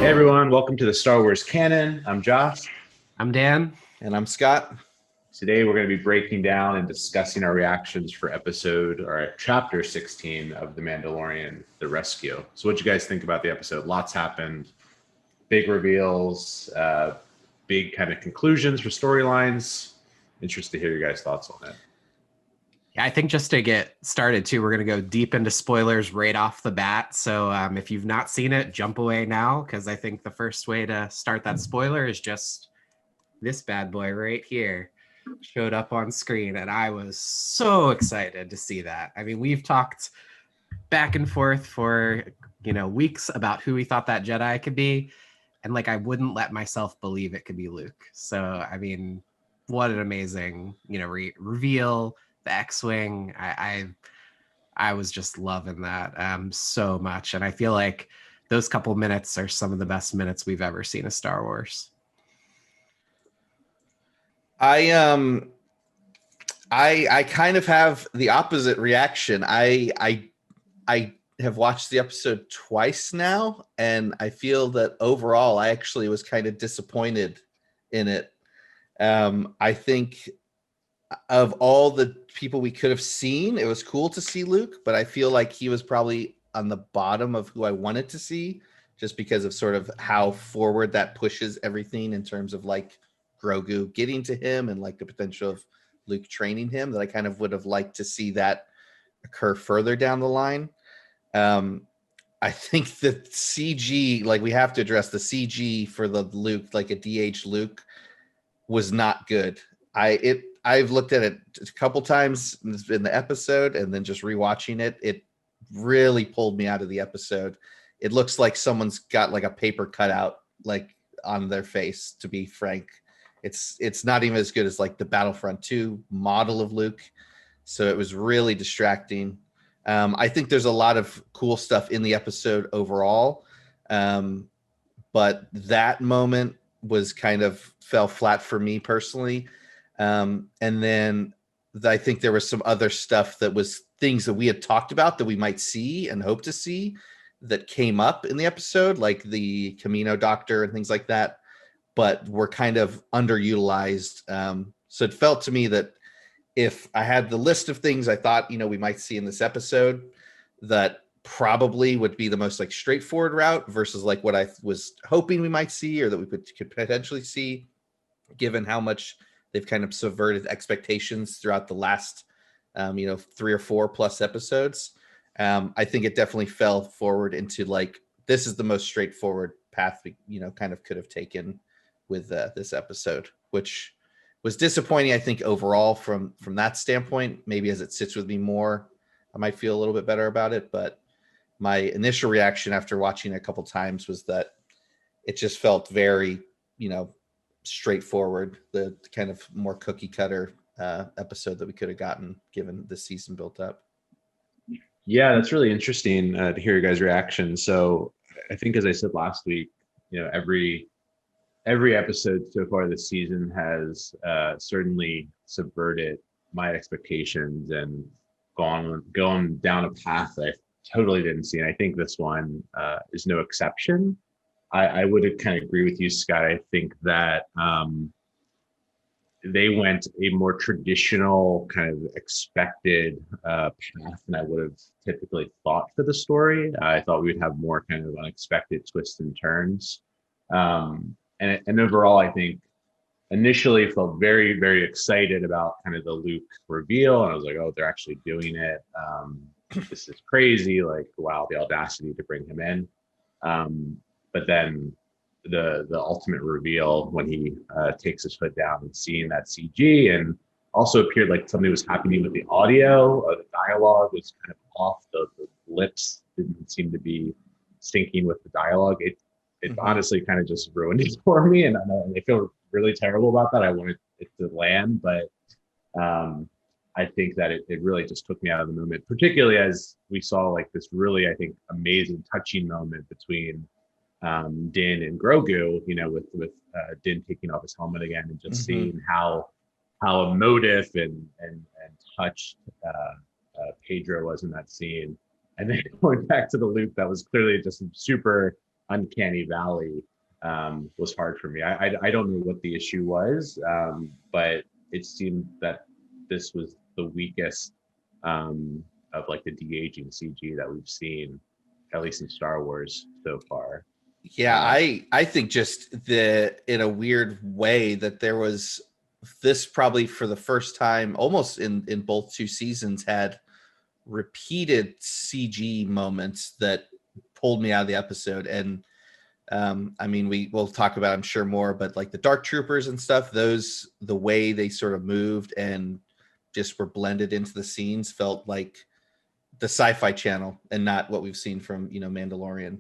Hey everyone, welcome to the Star Wars Canon. I'm Josh. I'm Dan. And I'm Scott. Today we're going to be breaking down and discussing our reactions for chapter 16 of The Mandalorian, The Rescue. So what you guys think about the episode? Lots happened, big reveals, big kind of conclusions for storylines. Interested to hear your guys' thoughts on it. Yeah, I think just to get started too, we're going to go deep into spoilers right off the bat. So if you've not seen it, jump away now, because I think the first way to start that spoiler is just this bad boy right here showed up on screen, and I was so excited to see that. I mean, we've talked back and forth for weeks about who we thought that Jedi could be, and like I wouldn't let myself believe it could be Luke. So I mean, what an amazing reveal. The X-Wing, I was just loving that so much, and I feel like those couple minutes are some of the best minutes we've ever seen of Star Wars. I kind of have the opposite reaction. I have watched the episode twice now, and I feel that overall I actually was kind of disappointed in it. I think of all the people we could have seen, it was cool to see Luke, but I feel like he was probably on the bottom of who I wanted to see, just because of sort of how forward that pushes everything in terms of like Grogu getting to him and like the potential of Luke training him, that I kind of would have liked to see that occur further down the line. I think the CG, like we have to address the CG for the Luke, like a DH Luke, was not good. I've looked at it a couple times in the episode, and then just rewatching it, it really pulled me out of the episode. It looks like someone's got like a paper cutout like on their face, to be frank. It's not even as good as like the Battlefront 2 model of Luke. So it was really distracting. I think there's a lot of cool stuff in the episode overall. But that moment was kind of fell flat for me personally. And then I think there was some other stuff that was things that we had talked about that we might see and hope to see that came up in the episode, like the Camino Doctor and things like that, but were kind of underutilized. So it felt to me that if I had the list of things I thought, we might see in this episode, that probably would be the most like straightforward route versus like what I was hoping we might see, or that we could potentially see, given how much they've kind of subverted expectations throughout the last, 3 or 4 plus episodes. I think it definitely fell forward into like, this is the most straightforward path we, kind of could have taken with this episode, which was disappointing, I think, overall from that standpoint. Maybe as it sits with me more, I might feel a little bit better about it. But my initial reaction after watching it a couple times was that it just felt very, straightforward, the kind of more cookie cutter episode that we could have gotten given the season built up. Yeah, that's really interesting to hear your guys' reaction. So I think, as I said last week, every episode so far this season has certainly subverted my expectations and gone down a path that I totally didn't see. And I think this one is no exception. I would kind of agree with you, Scott. I think that they went a more traditional kind of expected path than I would have typically thought for the story. I thought we would have more kind of unexpected twists and turns. And overall, I think initially felt very, very excited about kind of the Luke reveal. And I was like, oh, they're actually doing it. This is crazy. Like, wow, the audacity to bring him in. But then the ultimate reveal when he takes his foot down and seeing that CG, and also appeared like something was happening with the audio. The dialogue was kind of off. The lips didn't seem to be syncing with the dialogue. It honestly kind of just ruined it for me, and I feel really terrible about that. I wanted it to land, but I think that it really just took me out of the moment, particularly as we saw like this really, I think, amazing touching moment between Din and Grogu, with Din taking off his helmet again, and just seeing how emotive and touched Pedro was in that scene. And then going back to the Luke that was clearly just super uncanny valley was hard for me. I don't know what the issue was, but it seemed that this was the weakest of like the de-aging CG that we've seen, at least in Star Wars so far. Yeah, I think just in a weird way that there was this probably for the first time almost in both two seasons had repeated CG moments that pulled me out of the episode. And I mean, we'll talk about, I'm sure, more, but like the Dark Troopers and stuff, those, the way they sort of moved and just were blended into the scenes felt like the Sci-Fi Channel and not what we've seen from, Mandalorian.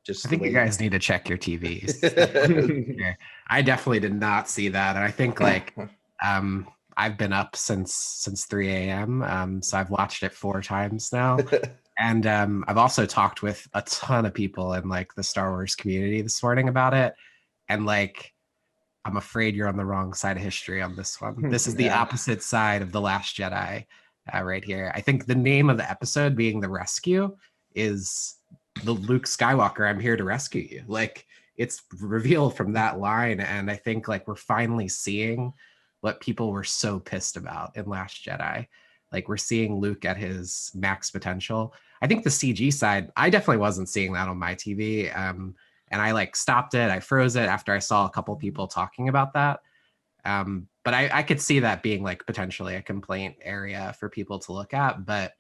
Just I think the you way. guys need to check your TVs. Yeah. I definitely did not see that. And I think like I've been up since 3 a.m. So I've watched it 4 times now. And I've also talked with a ton of people in like the Star Wars community this morning about it. And like, I'm afraid you're on the wrong side of history on this one. This is the Yeah. opposite side of The Last Jedi right here. I think the name of the episode being The Rescue is the Luke Skywalker, I'm here to rescue you. Like it's revealed from that line. And I think like we're finally seeing what people were so pissed about in Last Jedi. Like we're seeing Luke at his max potential. I think the CG side, I definitely wasn't seeing that on my TV. And I like stopped it. I froze it after I saw a couple people talking about that. But I could see that being like potentially a complaint area for people to look at. But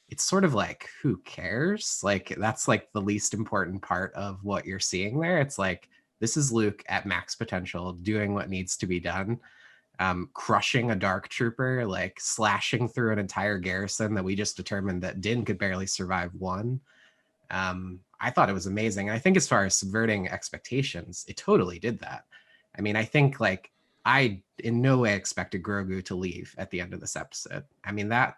it's sort of like, who cares? Like that's like the least important part of what you're seeing there. It's like, this is Luke at max potential doing what needs to be done. Crushing a dark trooper, like slashing through an entire garrison that we just determined that Din could barely survive one. I thought it was amazing. And I think as far as subverting expectations, it totally did that. I mean, I think like I in no way expected Grogu to leave at the end of this episode. I mean, that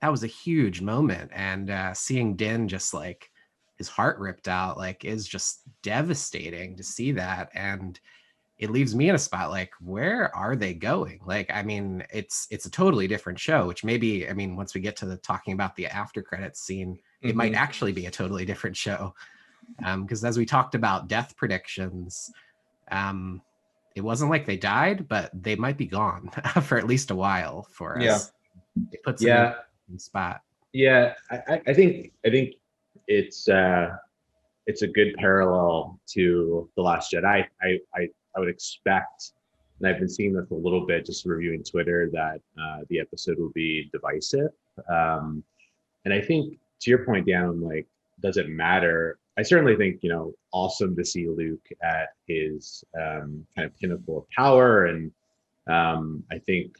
was a huge moment. And seeing Din just like his heart ripped out, like is just devastating to see that. And it leaves me in a spot like, where are they going? Like, I mean, it's a totally different show, which maybe, I mean, once we get to the talking about the after credits scene, it might actually be a totally different show. Because as we talked about death predictions, it wasn't like they died, but they might be gone for at least a while for us. It puts them in spot. Yeah, I think it's it's a good parallel to The Last Jedi. I would expect, and I've been seeing this a little bit just reviewing Twitter, that the episode will be divisive. And I think to your point, Dan, like, does it matter? I certainly think, awesome to see Luke at his kind of pinnacle of power. And I think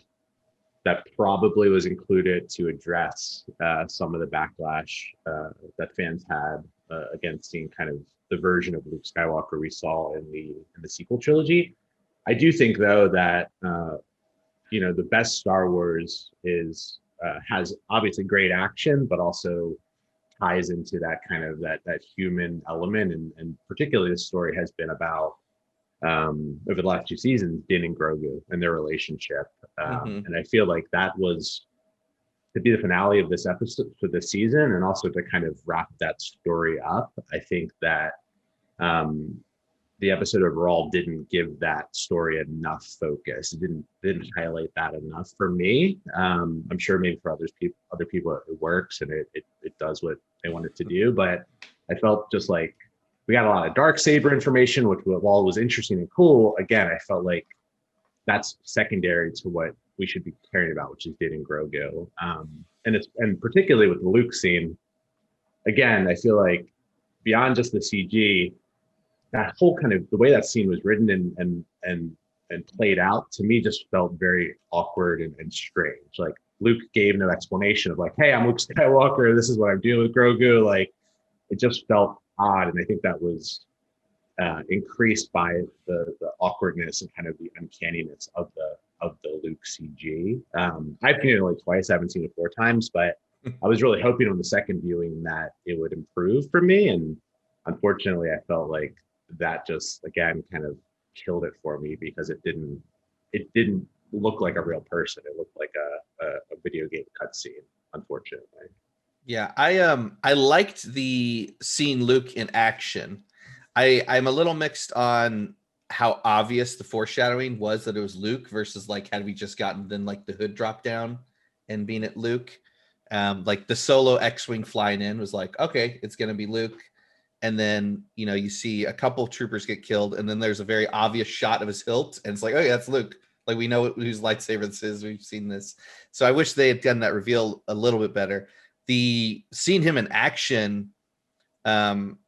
that probably was included to address some of the backlash that fans had against seeing kind of the version of Luke Skywalker we saw in the sequel trilogy. I do think though that the best Star Wars has obviously great action, but also ties into that kind of that human element, and particularly this story has been about over the last 2 seasons, Din and Grogu and their relationship. And I feel like that was to be the finale of this episode for this season, and also to kind of wrap that story up. I think that the episode overall didn't give that story enough focus. It didn't highlight that enough for me. I'm sure maybe for other people it works and it does what they want it to do, but I felt just like we got a lot of dark saber information, which while was interesting and cool, again, I felt like that's secondary to what we should be caring about, which is Din and Grogu. And particularly with the Luke scene, again, I feel like beyond just the CG, that whole kind of the way that scene was written and played out to me just felt very awkward and strange. Like Luke gave no explanation of like, hey, I'm Luke Skywalker, this is what I'm doing with Grogu. Like it just felt odd, and I think that was increased by the awkwardness and kind of the uncanniness of the Luke CG. I've seen it only twice. I haven't seen it 4 times, but I was really hoping on the second viewing that it would improve for me, and unfortunately, I felt like that just again kind of killed it for me because it didn't look like a real person. It looked like a video game cutscene, unfortunately. Yeah, I liked the seeing Luke in action. I'm a little mixed on how obvious the foreshadowing was that it was Luke versus like had we just gotten then like the hood drop down and being at Luke. Like the solo X-wing flying in was like, okay, it's gonna be Luke. And then you see a couple troopers get killed, and then there's a very obvious shot of his hilt, and it's like, oh yeah, that's Luke. Like we know whose lightsaber this is. We've seen this. So I wish they had done that reveal a little bit better. The seeing him in action, um,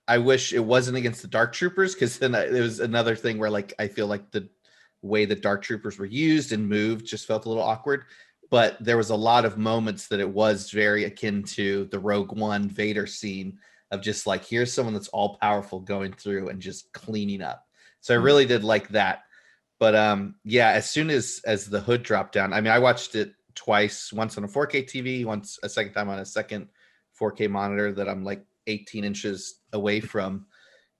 I wish it wasn't against the Dark Troopers, because then it was another thing where like I feel like the way the Dark Troopers were used and moved just felt a little awkward. But there was a lot of moments that it was very akin to the Rogue One Vader scene of just like, here's someone that's all powerful going through and just cleaning up. So I really did like that. But yeah, as soon as the hood dropped down, I mean, I watched it twice, once on a 4K TV, once a second time on a second 4K monitor that I'm like 18 inches away from.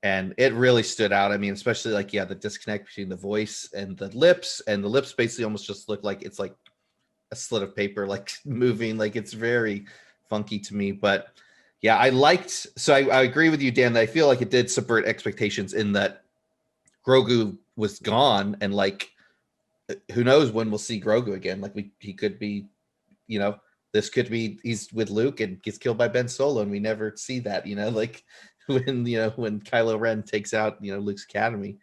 And it really stood out. I mean, especially like, yeah, the disconnect between the voice and the lips basically almost just look like it's like a slit of paper, like moving, like it's very funky to me. But yeah, I agree with you, Dan, that I feel like it did subvert expectations in that Grogu was gone, and like who knows when we'll see Grogu again. Like he could be, this could be he's with Luke and gets killed by Ben Solo, and we never see that, like when Kylo Ren takes out, Luke's academy.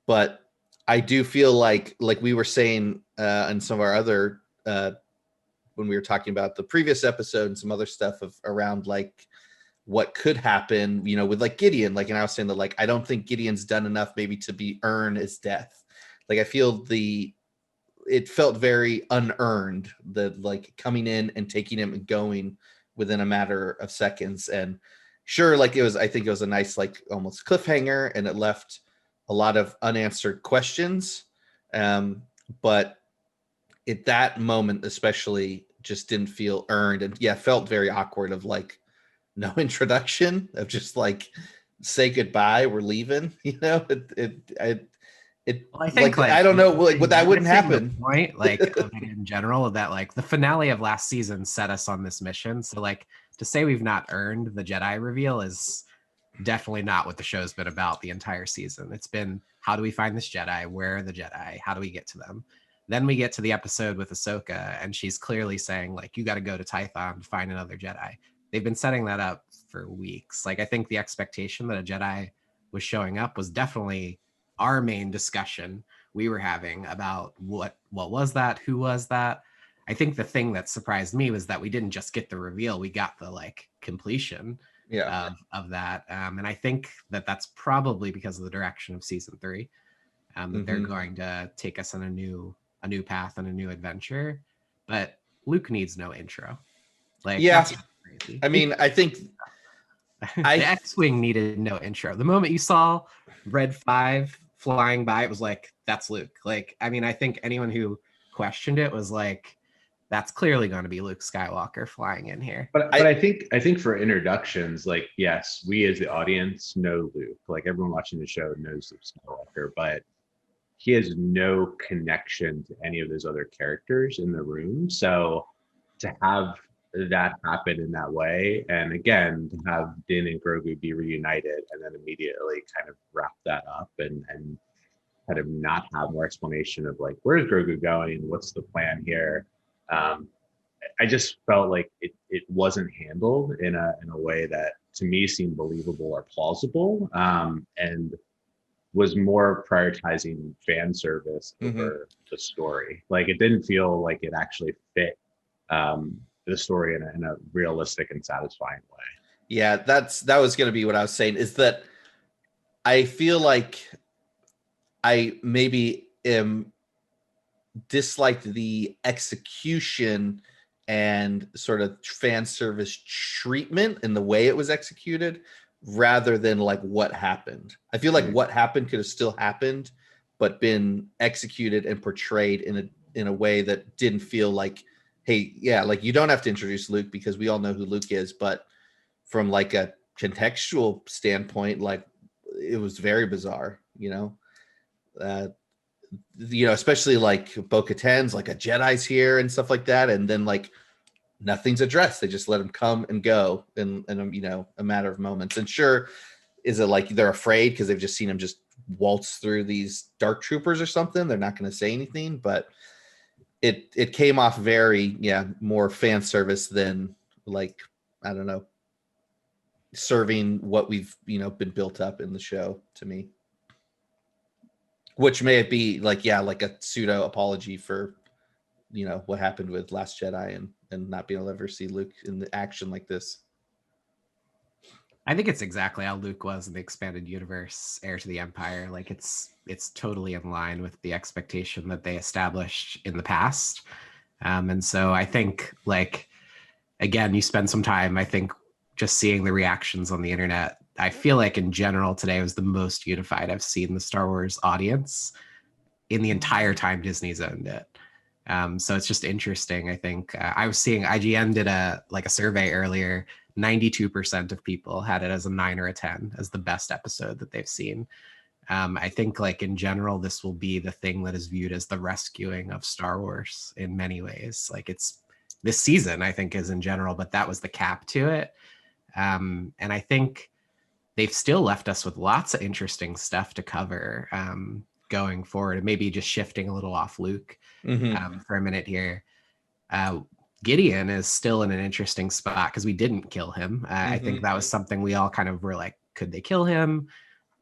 But I do feel like we were saying in some of our other when we were talking about the previous episode and some other stuff around like what could happen, with like Gideon, like, and I was saying that like I don't think Gideon's done enough maybe to earn his death. Like I feel it felt very unearned, the like coming in and taking him and going within a matter of seconds. And sure, like I think it was a nice like almost cliffhanger, and it left a lot of unanswered questions. But at that moment especially just didn't feel earned, and yeah, felt very awkward of like no introduction, of just like say goodbye, we're leaving. Well, I think like I don't know, like what that wouldn't missing the happen. point, like of it in general, that like the finale of last season set us on this mission. So like to say we've not earned the Jedi reveal is definitely not what the show's been about the entire season. It's been, how do we find this Jedi? Where are the Jedi? How do we get to them? Then we get to the episode with Ahsoka, and she's clearly saying like, you got to go to Tython to find another Jedi. They've been setting that up for weeks. Like I think the expectation that a Jedi was showing up was definitely our main discussion we were having about what was that, who was that. I think the thing that surprised me was that we didn't just get the reveal, we got the like completion of that. And I think that that's probably because of the direction of season 3, that they're going to take us on a new path and a new adventure. But Luke needs no intro. Like, yeah, that's crazy. I mean, I think the X-Wing needed no intro. The moment you saw Red 5 flying by, it was like, that's Luke. Like, I mean, I think anyone who questioned it was like, that's clearly going to be Luke Skywalker flying in here. But I think for introductions, like, yes, we as the audience know Luke. Like everyone watching the show knows Luke Skywalker, but he has no connection to any of those other characters in the room. So to have that happen in that way, and again to have Din and Grogu be reunited and then immediately kind of wrap that up and kind of not have more explanation of like, where's Grogu going, what's the plan here. I just felt like it wasn't handled in a way that to me seemed believable or plausible, and was more prioritizing fan service over the story. Like it didn't feel like it actually fit the story in a realistic and satisfying way. Yeah, that was going to be what I was saying, is that I feel like I maybe disliked the execution and sort of fan service treatment and the way it was executed rather than like what happened. I feel like what happened could have still happened, but been executed and portrayed in a way that didn't feel like, hey, yeah, like you don't have to introduce Luke because we all know who Luke is. But from like a contextual standpoint, like it was very bizarre, especially like Bo-Katan's like a Jedi's here and stuff like that. And then like nothing's addressed. They just let him come and go in a matter of moments. And sure, is it like they're afraid because they've just seen him just waltz through these dark troopers or something? They're not going to say anything, but it came off very more fan service than like, I don't know, serving what we've been built up in the show to me, which may be like a pseudo apology for what happened with Last Jedi and not being able to ever see Luke in the action like this. I think it's exactly how Luke was in the expanded universe, Heir to the Empire. Like it's totally in line with the expectation that they established in the past. And so I think, like, again, you spend some time, I think, just seeing the reactions on the internet. I feel like in general today was the most unified I've seen the Star Wars audience in the entire time Disney's owned it. So it's just interesting. I think I was seeing IGN did a survey earlier. 92% of people had it as a 9 or a 10 as the best episode that they've seen. I think, like, in general, this will be the thing that is viewed as the rescuing of Star Wars in many ways. Like, it's this season, I think, is in general, but that was the cap to it. And I think they've still left us with lots of interesting stuff to cover going forward, and maybe just shifting a little off Luke for a minute here. Gideon is still in an interesting spot because we didn't kill him. I think that was something we all kind of were like, could they kill him?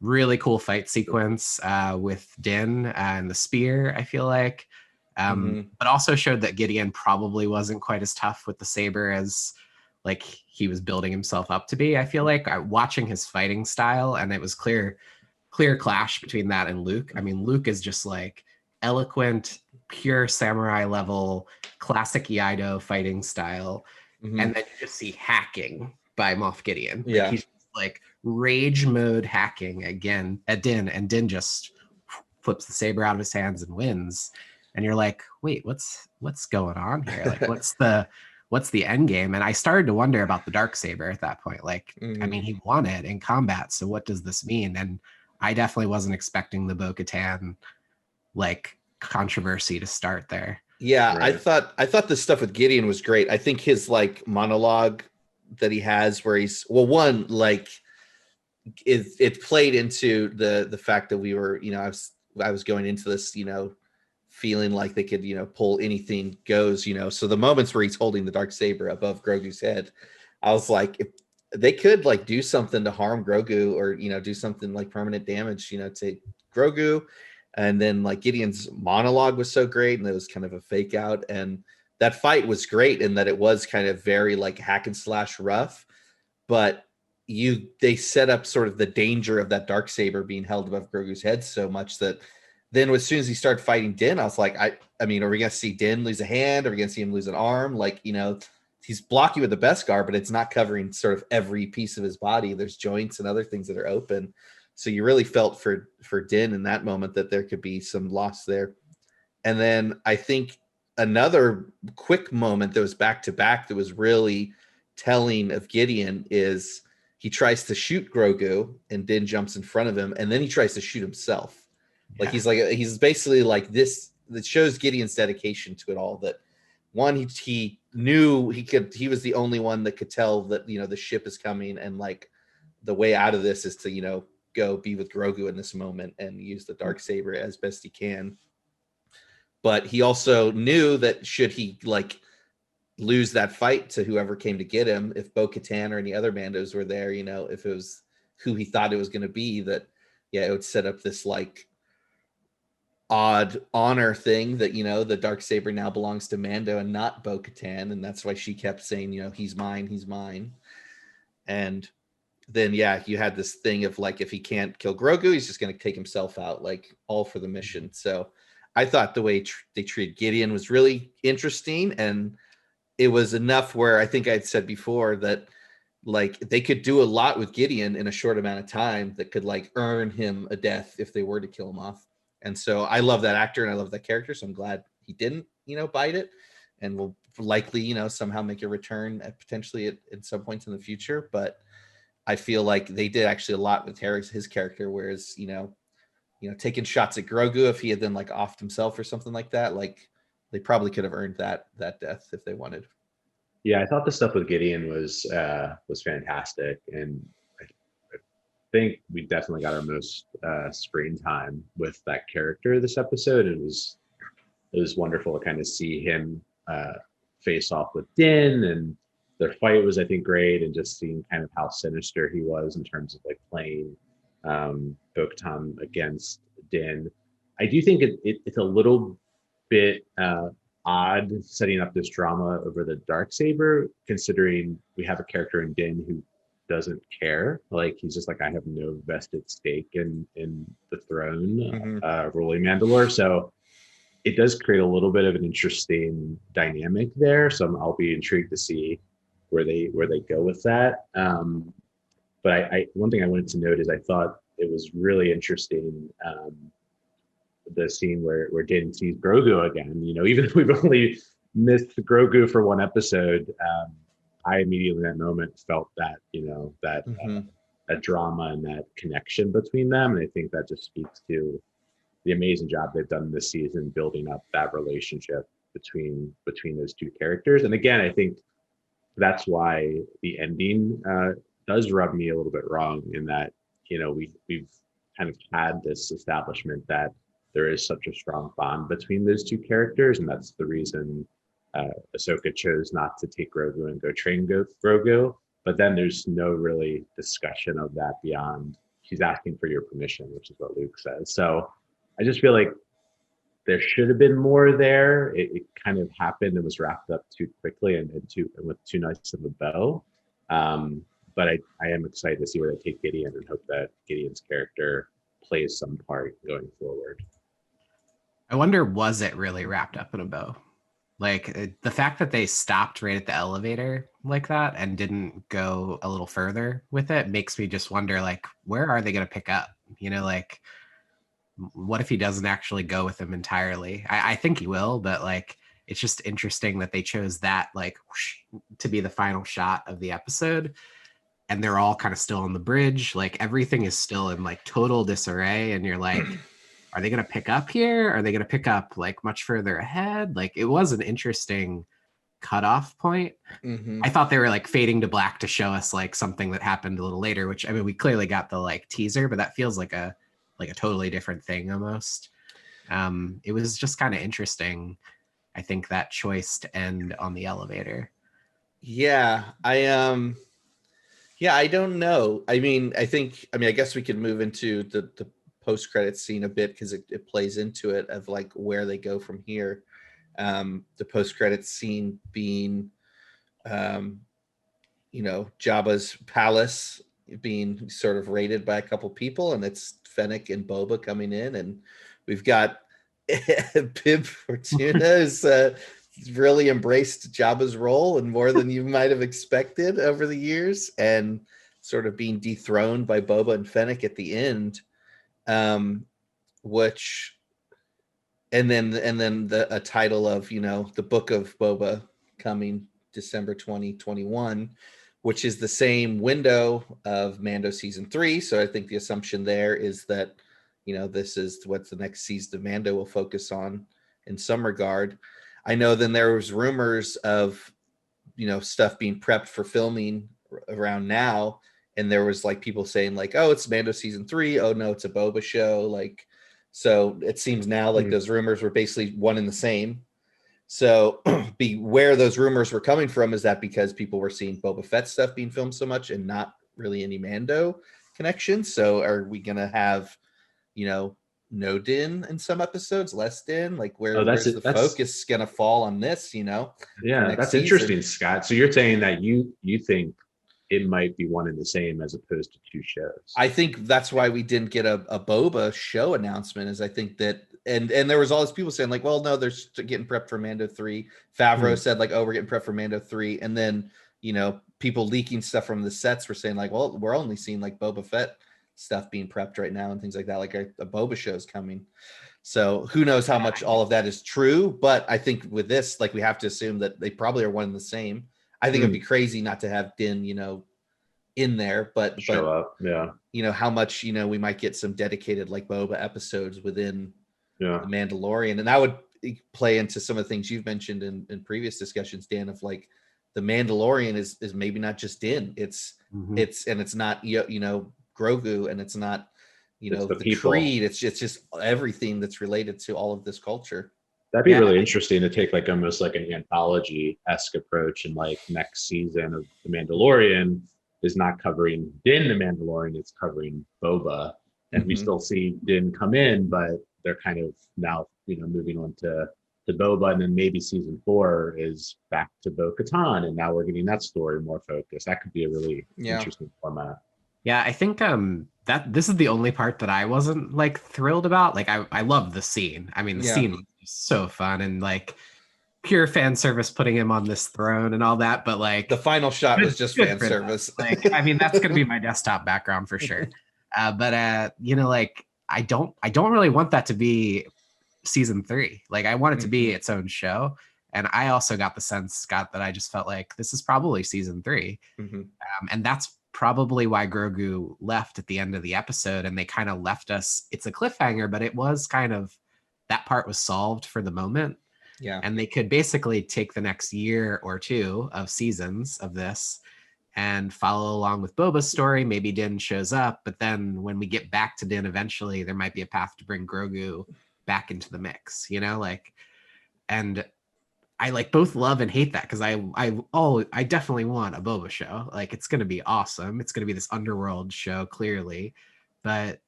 Really cool fight sequence with Din and the spear, I feel like. But also showed that Gideon probably wasn't quite as tough with the saber as like he was building himself up to be. I feel like watching his fighting style, and it was clear clash between that and Luke. I mean, Luke is just like eloquent, pure samurai level, classic Iaido fighting style. And then you just see hacking by Moff Gideon. Yeah. Like, he's like rage mode hacking again at Din, and Din just flips the saber out of his hands and wins. And you're like, wait, what's going on here? Like, what's the end game? And I started to wonder about the dark saber at that point. Like, I mean, he won it in combat, so what does this mean? And I definitely wasn't expecting the Bo-Katan like controversy to start there. Yeah, Right. I thought the stuff with Gideon was great. I think his like monologue that he has where he's one, like it played into the fact that we were, I was going into this, feeling like they could, pull anything goes, so the moments where he's holding the dark saber above Grogu's head, I was like, if they could like do something to harm Grogu or, do something like permanent damage, to Grogu. And then like Gideon's monologue was so great, and it was kind of a fake out. And that fight was great in that it was kind of very like hack and slash rough, but they set up sort of the danger of that dark saber being held above Grogu's head so much that then as soon as he started fighting Din, I was like, I mean, are we gonna see Din lose a hand? Are we gonna see him lose an arm? Like, he's blocking with the Beskar, but it's not covering sort of every piece of his body. There's joints and other things that are open. So you really felt for Din in that moment that there could be some loss there. And then I think another quick moment that was back to back that was really telling of Gideon is he tries to shoot Grogu and Din jumps in front of him, and then he tries to shoot himself. Like he's basically like this. That shows Gideon's dedication to it all. That one, he knew he was the only one that could tell that the ship is coming, and like the way out of this is to go be with Grogu in this moment and use the dark saber as best he can. But he also knew that should he like lose that fight to whoever came to get him, if Bo-Katan or any other Mandos were there, if it was who he thought it was going to be, that it would set up this like odd honor thing that the dark saber now belongs to Mando and not Bo-Katan, and that's why she kept saying he's mine. And then you had this thing of like, if he can't kill Grogu, he's just going to take himself out, like all for the mission. So I thought the way they treated Gideon was really interesting, and it was enough where I think I'd said before that like they could do a lot with Gideon in a short amount of time that could like earn him a death if they were to kill him off. And so I love that actor and I love that character, so I'm glad he didn't bite it, and will likely somehow make a return potentially at some points in the future. But I feel like they did actually a lot with his character, whereas taking shots at Grogu, if he had then like offed himself or something like that, like they probably could have earned that death if they wanted. Yeah, I thought the stuff with Gideon was fantastic, and I think we definitely got our most screen time with that character this episode. It was wonderful to kind of see him face off with Din, and their fight was, I think, great, and just seeing kind of how sinister he was in terms of like playing Bo-Katan against Din. I do think it's a little bit odd setting up this drama over the dark saber, considering we have a character in Din who doesn't care. Like he's just like, I have no vested stake in the throne, ruling Mandalore. So it does create a little bit of an interesting dynamic there. So I'll be intrigued to see where they go with that. But I one thing I wanted to note is I thought it was really interesting, the scene where Din sees Grogu again. Even if we've only missed Grogu for one episode, I immediately in that moment felt that that drama and that connection between them, and I think that just speaks to the amazing job they've done this season building up that relationship between those two characters. And again, I think that's why the ending does rub me a little bit wrong, in that we've kind of had this establishment that there is such a strong bond between those two characters, and that's the reason Ahsoka chose not to take Grogu and go train Grogu. But then there's no really discussion of that beyond she's asking for your permission, which is what Luke says. So I just feel like there should have been more there. It kind of happened and was wrapped up too quickly and with too nice of a bow. But I am excited to see where they take Gideon, and hope that Gideon's character plays some part going forward. I wonder, was it really wrapped up in a bow? Like the fact that they stopped right at the elevator like that and didn't go a little further with it makes me just wonder, like, where are they going to pick up? Like, what if he doesn't actually go with them entirely? I think he will, but like, it's just interesting that they chose that, like, whoosh, to be the final shot of the episode. And they're all kind of still on the bridge. Like everything is still in like total disarray. And you're like, are they going to pick up here? Are they going to pick up like much further ahead? Like it was an interesting cutoff point. I thought they were like fading to black to show us like something that happened a little later, which, I mean, we clearly got the like teaser, but that feels like a totally different thing almost. It was just kind of interesting, I think, that choice to end on the elevator. Yeah, I don't know. I guess we could move into the post-credit scene a bit, because it plays into it of like where they go from here. The post-credit scene being Jabba's palace being sort of raided by a couple people, and it's Fennec and Boba coming in, and we've got Bib Fortuna is really embraced Jabba's role, and more than you might have expected over the years, and sort of being dethroned by Boba and Fennec at the end, which, and then a title of the Book of Boba coming December 2021, which is the same window of Mando season 3. So I think the assumption there is that this is what the next season of Mando will focus on in some regard. I know then there was rumors of stuff being prepped for filming around now, and there was like people saying like, oh, it's Mando season 3, oh no, it's a Boba show. Like, so it seems now like those rumors were basically one and the same. So where those rumors were coming from, is that because people were seeing Boba Fett stuff being filmed so much and not really any Mando connections? So are we gonna have no Din in some episodes, less Din? Like where's the focus gonna fall on this? Yeah, that's season? Interesting, Scott. So you're saying that you think it might be one and the same as opposed to two shows. I think that's why we didn't get a Boba show announcement, is I think that, and there was all these people saying like, well, no, they're getting prepped for Mando 3. Favreau said like, oh, we're getting prepped for Mando 3. And then, people leaking stuff from the sets were saying like, well, we're only seeing like Boba Fett stuff being prepped right now and things like that. Like a Boba show is coming. So who knows how much all of that is true. But I think with this, like, we have to assume that they probably are one and the same. I think it'd be crazy not to have Din, in there, but show up. Yeah. How much, we might get some dedicated like Boba episodes within the Mandalorian. And that would play into some of the things you've mentioned in previous discussions, Dan, of like the Mandalorian is maybe not just Din. It's not Grogu, and it's not It's the the people. creed. It's just everything that's related to all of this culture. That'd be really interesting to take like almost like an anthology-esque approach, and like next season of The Mandalorian is not covering Din the Mandalorian, it's covering Boba. And we still see Din come in, but they're kind of now, moving on to Boba, and then maybe season 4 is back to Bo-Katan, and now we're getting that story more focused. That could be a really interesting format. Yeah, I think that this is the only part that I wasn't like thrilled about. Like I love the scene. I mean, the scene was so fun and like pure fan service putting him on this throne and all that, but like the final shot was just fan service. Like, I mean, that's gonna be my desktop background for sure. But like I don't really want that to be season 3. Like I want it to be its own show. And I also got the sense, Scott, that I just felt like this is probably season 3. And that's probably why Grogu left at the end of the episode, and they kind of left us, it's a cliffhanger, but it was kind of, that part was solved for the moment. And they could basically take the next year or 2 of seasons of this and follow along with Boba's story. Maybe Din shows up, but then when we get back to Din eventually, there might be a path to bring Grogu back into the mix, and I like both love and hate that, because I definitely want a Boba show. Like it's gonna be awesome. It's gonna be this underworld show, clearly, but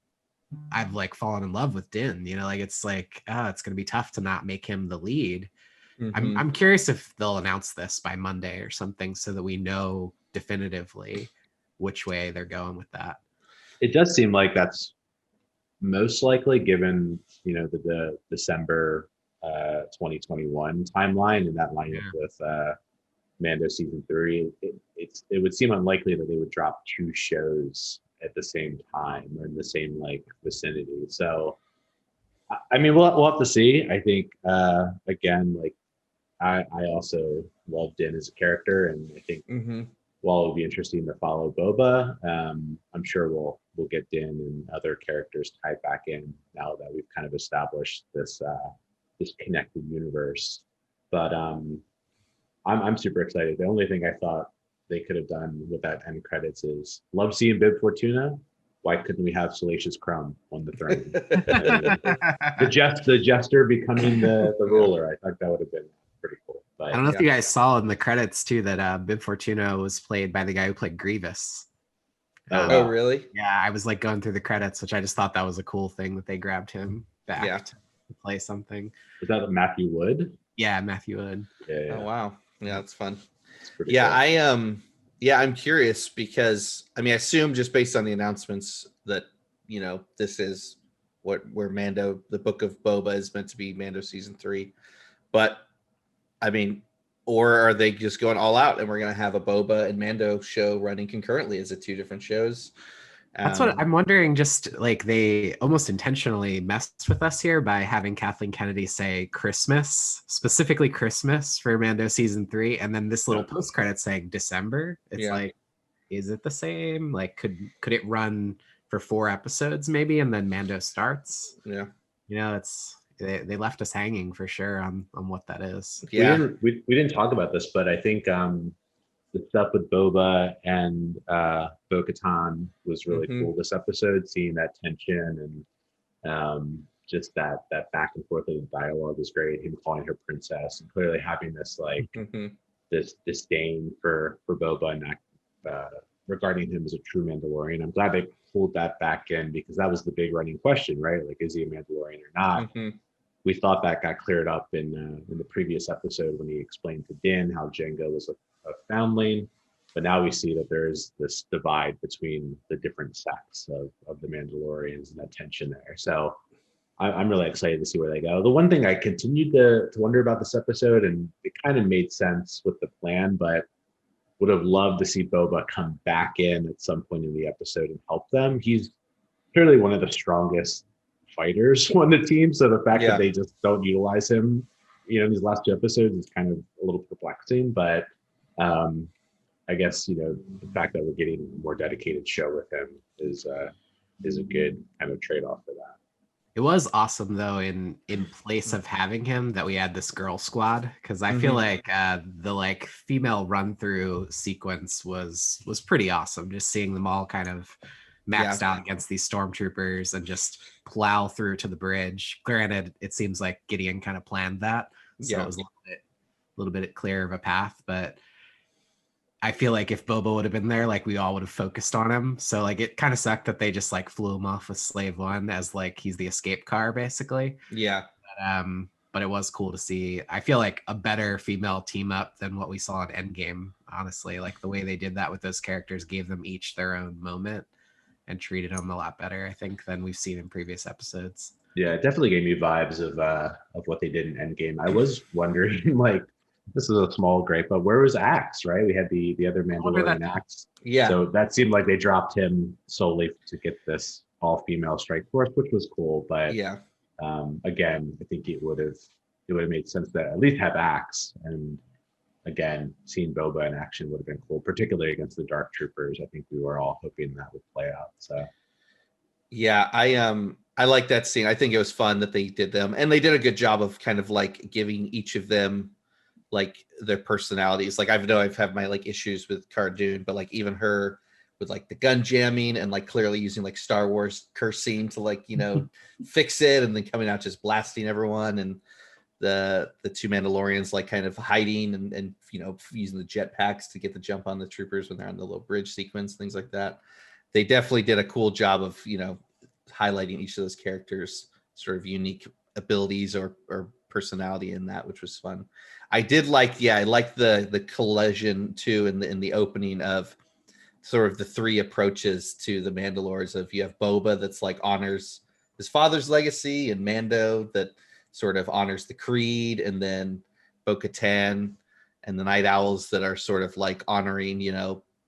I've like fallen in love with Din. Like it's like it's gonna be tough to not make him the lead. I'm curious if they'll announce this by Monday or something, so that we know definitively which way they're going with that. It does seem like that's most likely, given the December 2021 timeline, and that lineup with Mando season 3. It would seem unlikely that they would drop 2 shows at the same time or in the same like vicinity. So I mean, we'll have to see. I think again, like I also love Din as a character, and I think while it would be interesting to follow Boba, I'm sure we'll get Din and other characters tied back in now that we've kind of established this connected universe. But I'm super excited. The only thing I thought they could have done with that end credits is love seeing Bib Fortuna. Why couldn't we have Salacious Crumb on the throne? the jester becoming the ruler. I thought that would have been pretty cool. But I don't know if you guys saw in the credits too that Bib Fortuna was played by the guy who played Grievous. Oh, really? Yeah, I was like going through the credits, which I just thought that was a cool thing that they grabbed him back to play something. Was that Matthew Wood? Yeah, Matthew Wood. Yeah. Oh wow, yeah, that's fun. Cool. I'm curious because I mean, I assume just based on the announcements that this is where Mando, the Book of Boba, is meant to be Mando season 3, but I mean, or are they just going all out and we're going to have a Boba and Mando show running concurrently? Is it 2 different shows? That's what I'm wondering. Just like they almost intentionally messed with us here by having Kathleen Kennedy say Christmas, specifically Christmas for Mando season 3, and then this little post credit saying December. It's like, is it the same? Like, could it run for 4 episodes maybe, and then Mando starts? Yeah, it's they left us hanging for sure on what that is. Yeah, we didn't talk about this, but I think the stuff with Boba and Bo-Katan was really cool this episode. Seeing that tension and just that back and forth of the dialogue was great. Him calling her princess and clearly having this like this disdain for Boba and regarding him as a true Mandalorian. I'm glad they pulled that back in, because that was the big running question, right? Like, is he a Mandalorian or not? We thought that got cleared up in the previous episode when he explained to Din how Jango was a foundling, but now we see that there's this divide between the different sects of the Mandalorians and that tension there. So I'm really excited to see where they go. The one thing I continued to wonder about this episode, and it kind of made sense with the plan, but would have loved to see Boba come back in at some point in the episode and help them. He's clearly one of the strongest fighters on the team, so the fact that they just don't utilize him in these last 2 episodes is kind of a little perplexing. But I guess the fact that we're getting a more dedicated show with him is a good kind of trade-off for that. It was awesome though in place of having him that we had this girl squad, because I feel Mhm. like the like female run through sequence was pretty awesome. Just seeing them all kind of Yeah. maxed out against these stormtroopers and just plow through to the bridge. Granted, it seems like Gideon kind of planned that, so it Yeah. was a little bit clear of a path, but I feel like if Boba would have been there, like we all would have focused on him. So like it kind of sucked that they just like flew him off with Slave One as like he's the escape car basically. Yeah. But it was cool to see. I feel like a better female team up than what we saw in Endgame. Honestly, like the way they did that with those characters gave them each their own moment and treated them a lot better, I think, than we've seen in previous episodes. Yeah, it definitely gave me vibes of what they did in Endgame. I was wondering, like, this is a small gripe, but where was Axe? Right, we had the other I wonder that Mandalorian Axe, Yeah. so that seemed like they dropped him solely to get this all female strike force, which was cool. But Yeah. again, I think it would have made sense to at least have Axe, and again, seeing Boba in action would have been cool, particularly against the Dark Troopers. I think we were all hoping that would play out. So Yeah, I like that scene. I think it was fun that they did them, and they did a good job of kind of like giving each of them like their personalities. Like I've had my like issues with Cara Dune, but like even her with like the gun jamming and like clearly using like Star Wars cursing to like, fix it, and then coming out just blasting everyone, and the two Mandalorians like kind of hiding and using the jetpacks to get the jump on the troopers when they're on the little bridge sequence, things like that. They definitely did a cool job of highlighting each of those characters' sort of unique abilities or personality in that, which was fun. I did like, I liked the collision too in the opening of sort of the three approaches to the Mandalores. Of you have Boba that's like honors his father's legacy, and Mando that sort of honors the creed, and then Bo-Katan and the Night Owls that are sort of like honoring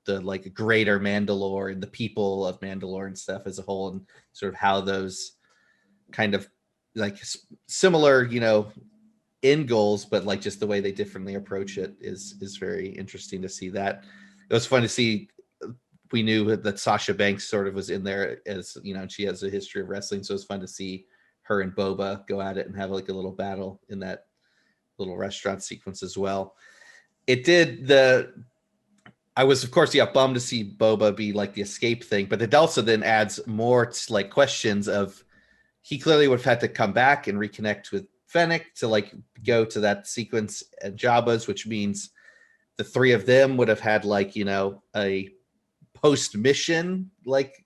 the like greater Mandalore and the people of Mandalore and stuff as a whole, and sort of how those kind of like similar end goals, but like just the way they differently approach it is very interesting to see that. It was fun to see. We knew that Sasha Banks sort of was in there, as she has a history of wrestling, so it's fun to see her and Boba go at it and have like a little battle in that little restaurant sequence as well. It did I was, of course, bummed to see Boba be like the escape thing, but it also then adds more to like questions of he clearly would have had to come back and reconnect with Fennec to like go to that sequence at Jabba's, which means the three of them would have had like, a post mission like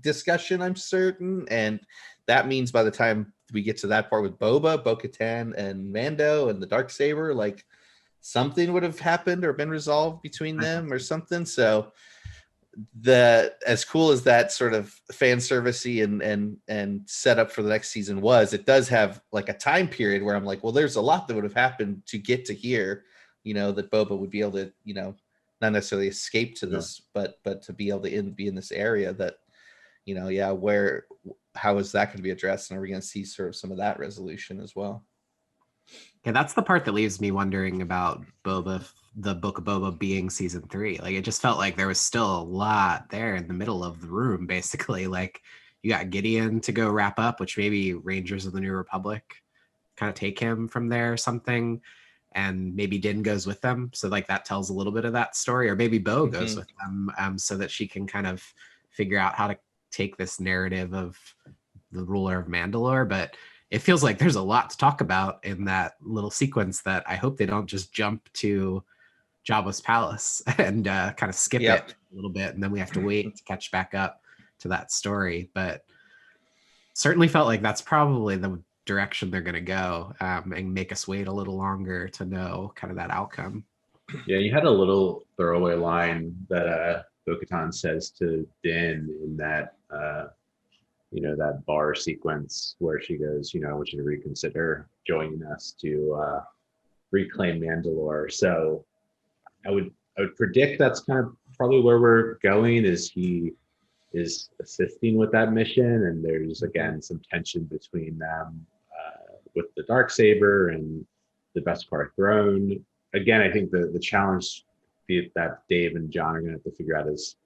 discussion, I'm certain. And that means by the time we get to that part with Boba, Bo-Katan, and Mando and the Darksaber, like something would have happened or been resolved between them or something. So as cool as that sort of fan servicey and setup for the next season was, it does have like a time period where I'm like, well, there's a lot that would have happened to get to here, that Boba would be able to, not necessarily escape to this, but to be able to be in this area that, how is that going to be addressed? And are we going to see sort of some of that resolution as well? Yeah, that's the part that leaves me wondering about Boba, the Book of Boba being season 3. Like, it just felt like there was still a lot there in the middle of the room, basically. Like, you got Gideon to go wrap up, which maybe Rangers of the New Republic kind of take him from there or something. And maybe Din goes with them. So, like, that tells a little bit of that story. Or maybe Bo goes with them so that she can kind of figure out how to take this narrative of the ruler of Mandalore. But it feels like there's a lot to talk about in that little sequence that I hope they don't just jump to Jabba's palace and kind of skip it a little bit, and then we have to wait to catch back up to that story. But certainly felt like that's probably the direction they're going to go, and make us wait a little longer to know kind of that outcome. Yeah, you had a little throwaway line that Bo-Katan says to Din in that that bar sequence where she goes, I want you to reconsider joining us to reclaim Mandalore. So I would predict that's kind of probably where we're going, is he is assisting with that mission, and there's again some tension between them with the Darksaber and the Beskar throne. Again, I think the challenge that Dave and John are going to have to figure out is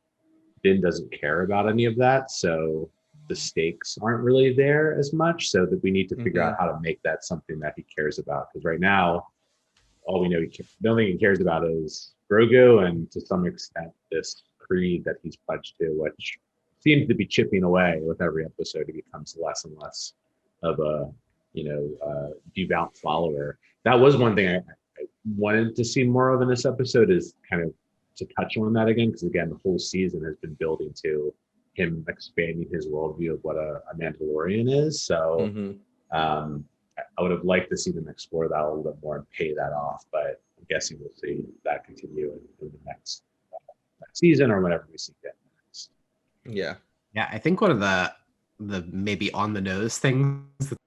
Din doesn't care about any of that, so the stakes aren't really there as much, so that we need to figure out Mhm. how to make that something that he cares about. Because right now, all we know, the only thing he cares about is Grogu, and to some extent, this creed that he's pledged to, which seems to be chipping away with every episode. He becomes less and less of a, devout follower. That was one thing I wanted to see more of in this episode, is kind of to touch on that again, because again, the whole season has been building to him expanding his worldview of what a Mandalorian is. So Mhm. um, I would have liked to see them explore that a little bit more and pay that off, but I'm guessing we'll see that continue in the next season or whenever we see it next. Yeah. Yeah, I think one of the maybe on the nose things that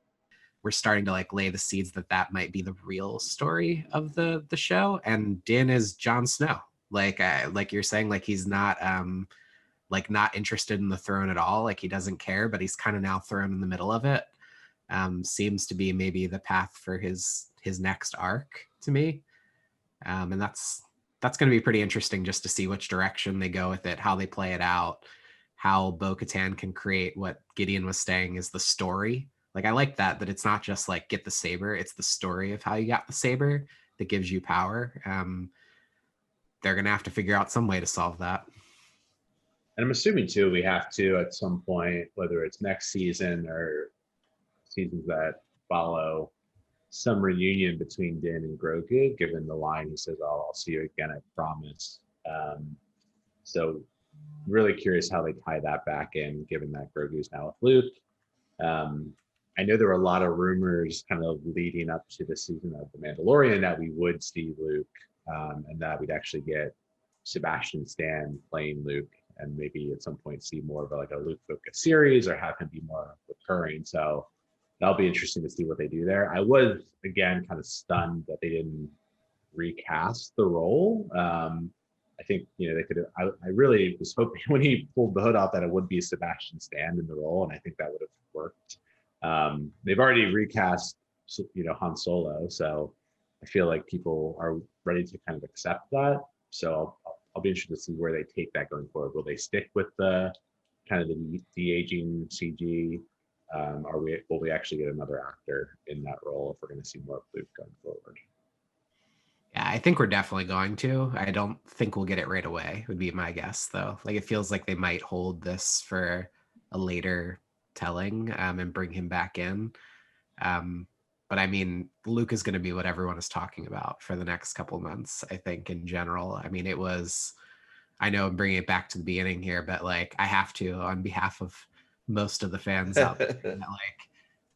we're starting to like lay the seeds that might be the real story of the show. And Din is Jon Snow. Like you're saying, like he's not like not interested in the throne at all. Like he doesn't care, but he's kind of now thrown in the middle of it. Seems to be maybe the path for his next arc to me. And that's going to be pretty interesting just to see which direction they go with it, how they play it out, how Bo-Katan can create what Gideon was saying is the story. Like I like that it's not just like get the saber, it's the story of how you got the saber that gives you power. They're going to have to figure out some way to solve that. And I'm assuming too, we have to at some point, whether it's next season or seasons that follow, some reunion between Din and Grogu, given the line he says, I'll see you again, I promise. So really curious how they tie that back in, given that Grogu's now with Luke. I know there were a lot of rumors kind of leading up to the season of The Mandalorian that we would see Luke, and that we'd actually get Sebastian Stan playing Luke, and maybe at some point see more of a Luke focused series or have him be more recurring. So that'll be interesting to see what they do there. I was again kind of stunned that they didn't recast the role. I think they could have. I really was hoping when he pulled the hood out that it would be Sebastian Stan in the role, and I think that would have worked. They've already recast, Han Solo, so I feel like people are ready to kind of accept that. So I'll be interested to see where they take that going forward. Will they stick with the kind of the de-aging CG? Will we actually get another actor in that role if we're going to see more of Luke going forward? Yeah, I think we're definitely going to. I don't think we'll get it right away, would be my guess, though. Like, it feels like they might hold this for a later telling and bring him back in. But I mean, Luke is going to be what everyone is talking about for the next couple months, I think, in general. I mean, I know I'm bringing it back to the beginning here, but like, I have to, on behalf of most of the fans out there, that like,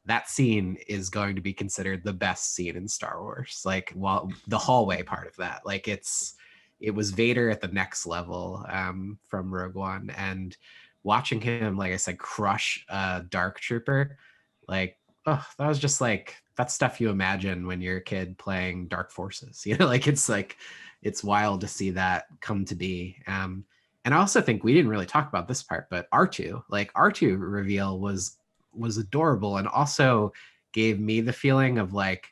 that scene is going to be considered the best scene in Star Wars. Like, while the hallway part of that, like it was Vader at the next level from Rogue One, and watching him, like I said, crush a Dark Trooper, like, oh, that was just like that's stuff you imagine when you're a kid playing Dark Forces. Like it's wild to see that come to be. And I also think we didn't really talk about this part, but R2, like R2 reveal was adorable and also gave me the feeling of like,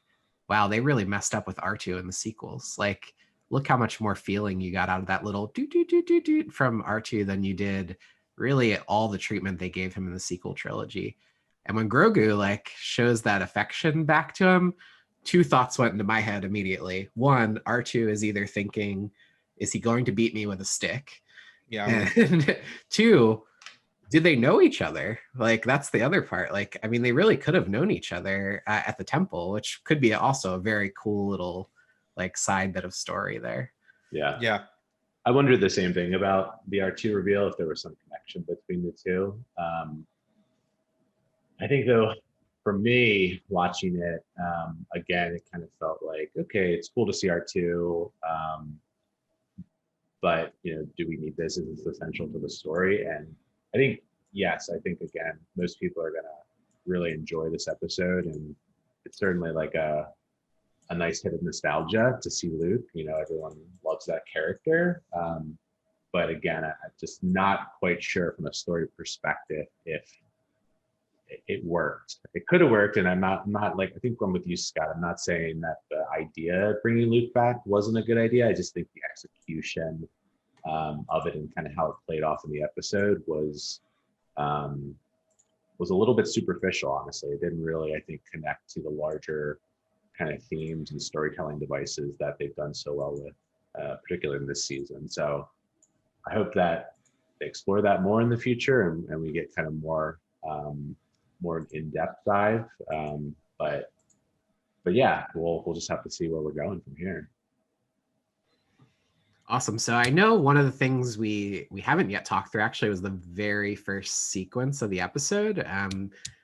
wow, they really messed up with R2 in the sequels. Like, look how much more feeling you got out of that little doot doot doot doot doot from R2 than you did really all the treatment they gave him in the sequel trilogy. And when Grogu like shows that affection back to him, two thoughts went into my head immediately. One, R2 is either thinking, is he going to beat me with a stick? Yeah. And two, did they know each other? Like, that's the other part. Like, I mean, they really could have known each other at the temple, which could be also a very cool little like side bit of story there. Yeah. Yeah. I wondered the same thing about the R2 reveal, if there was some connection between the two. I think though, for me watching it, again, it kind of felt like, okay, it's cool to see R2, but do we need this? Is this essential to the story? And I think, yes, I think again, most people are gonna really enjoy this episode, and it's certainly like a nice hit of nostalgia to see Luke. Everyone loves that character. But again, I'm just not quite sure from a story perspective if it worked. It could have worked, and I'm not like, I think I'm with you, Scott. I'm not saying that the idea of bringing Luke back wasn't a good idea. I just think the execution of it and kind of how it played off in the episode was was a little bit superficial, honestly. It didn't really, I think, connect to the larger kind of themes and storytelling devices that they've done so well with, particularly in this season. So I hope that they explore that more in the future, and we get kind of more in-depth dive. But yeah, we'll just have to see where we're going from here. Awesome. So I know one of the things we haven't yet talked through actually was the very first sequence of the episode.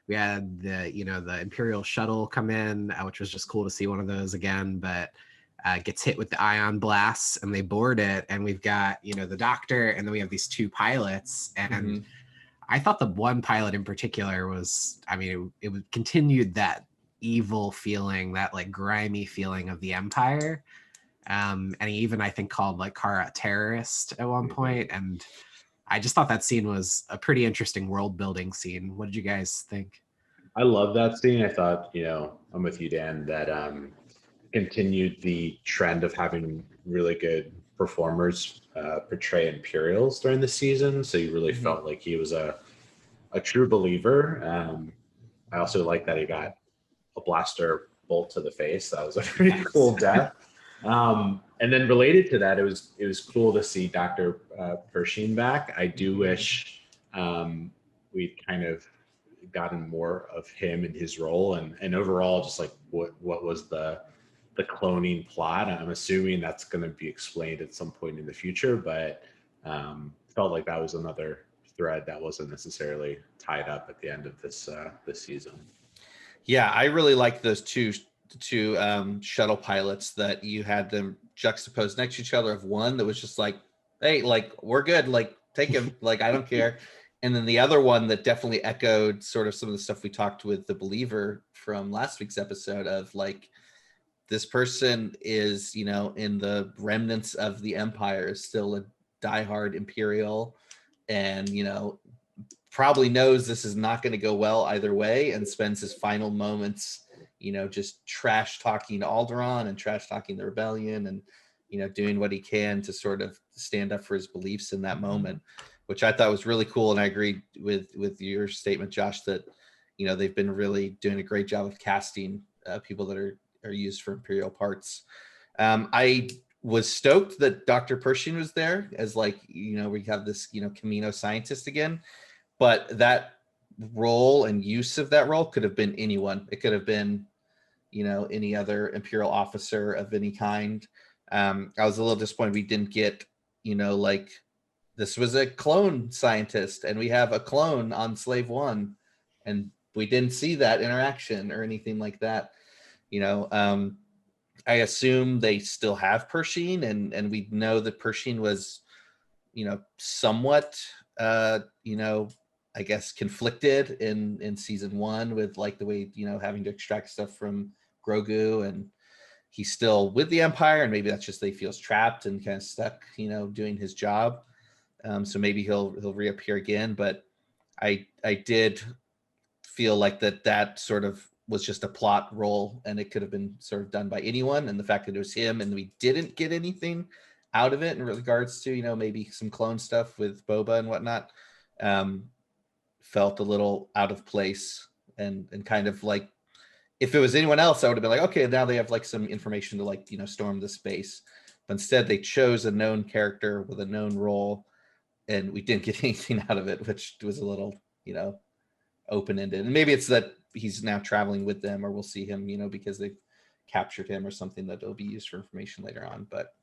We had the Imperial shuttle come in, which was just cool to see one of those again, but gets hit with the ion blasts and they board it. And we've got, the doctor, and then we have these two pilots. And I thought the one pilot in particular was, it continued that evil feeling, that like grimy feeling of the Empire. And he even, I think, called like Kara a terrorist at one point. And I just thought that scene was a pretty interesting world building scene. What did you guys think? I love that scene. I thought, I'm with you, Dan, that continued the trend of having really good performers portray Imperials during the season. So you really felt like he was a true believer. I also like that he got a blaster bolt to the face. That was a pretty cool death. And then related to that, it was cool to see Dr. Pershing back. I do wish we'd kind of gotten more of him in his role, and overall just like what was the cloning plot. I'm assuming that's going to be explained at some point in the future, but felt like that was another thread that wasn't necessarily tied up at the end of this season. Yeah, I really like those two shuttle pilots that you had them juxtaposed next to each other, of one that was just like, hey, like, we're good, like, take him, like, I don't care. And then the other one that definitely echoed sort of some of the stuff we talked with the Believer from last week's episode of like, this person is, in the remnants of the Empire, is still a diehard Imperial, and, probably knows this is not going to go well either way, and spends his final moments, just trash talking Alderaan and trash talking the rebellion, and, doing what he can to sort of stand up for his beliefs in that moment, which I thought was really cool. And I agree with your statement, Josh, that, they've been really doing a great job of casting people that are used for Imperial parts. I was stoked that Dr. Pershing was there as like, we have this, Camino scientist again, but that role and use of that role could have been anyone. It could have been, any other Imperial officer of any kind. I was a little disappointed we didn't get, like, this was a clone scientist and we have a clone on Slave One, and we didn't see that interaction or anything like that. I assume they still have Pershing, and we know that Pershing was, somewhat, I guess conflicted in season one with like the way, having to extract stuff from Grogu, and he's still with the Empire, and maybe that's just that he feels trapped and kind of stuck, doing his job. So maybe he'll reappear again, but I did feel like that sort of was just a plot role, and it could have been sort of done by anyone. And the fact that it was him and we didn't get anything out of it in regards to, maybe some clone stuff with Boba and whatnot, felt a little out of place, and kind of like, if it was anyone else, I would have been like, okay, now they have like some information to like, storm the space. But instead they chose a known character with a known role, and we didn't get anything out of it, which was a little, open-ended. And maybe it's that he's now traveling with them, or we'll see him, because they've captured him or something that will be used for information later on. But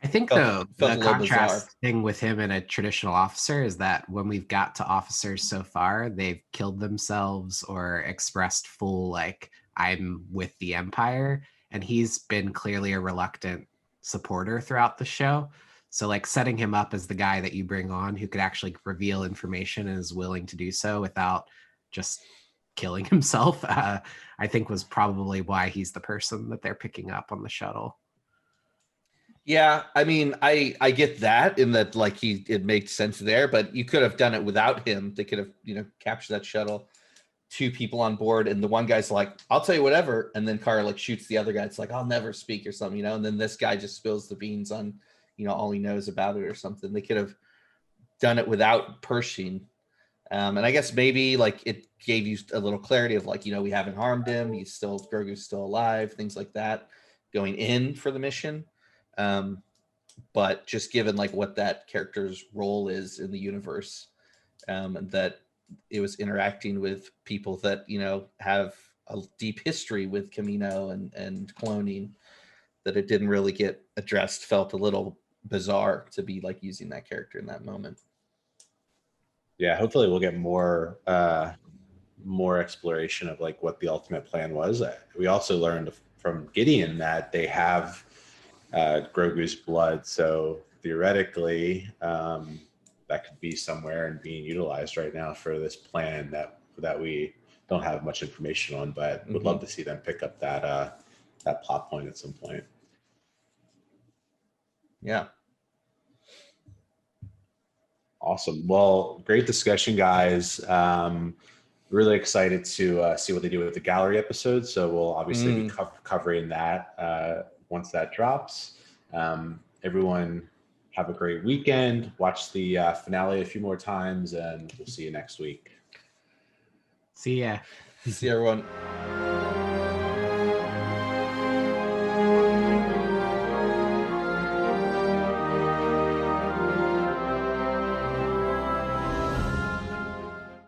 I think felt the a little contrast bizarre. thing with him and a traditional officer is that when we've got to officers so far, they've killed themselves or expressed full, like, I'm with the Empire. And he's been clearly a reluctant supporter throughout the show. So like setting him up as the guy that you bring on who could actually reveal information and is willing to do so without just killing himself, I think was probably why he's the person that they're picking up on the shuttle. Yeah, I mean, I get that, in that like it made sense there, but you could have done it without him. They could have, captured that shuttle, 2 people on board, and the one guy's like, I'll tell you whatever, and then Kara like shoots the other guy. It's like, I'll never speak or something, and then this guy just spills the beans on, all he knows about it or something. They could have done it without Pershing, And I guess maybe like it gave you a little clarity of like, we haven't harmed him. Grogu's still alive, things like that, going in for the mission. But just given like what that character's role is in the universe, that it was interacting with people that, have a deep history with Camino and cloning, that it didn't really get addressed, felt a little bizarre to be like using that character in that moment. Yeah, hopefully we'll get more exploration of like what the ultimate plan was. We also learned from Gideon that they have Grogu's blood, so theoretically that could be somewhere and being utilized right now for this plan that we don't have much information on, but would love to see them pick up that plot point at some point. Yeah. Awesome. Well, great discussion, guys. Really excited to see what they do with the gallery episode. So we'll obviously be covering that once that drops. Everyone have a great weekend. Watch the finale a few more times, and we'll see you next week. See ya. See everyone.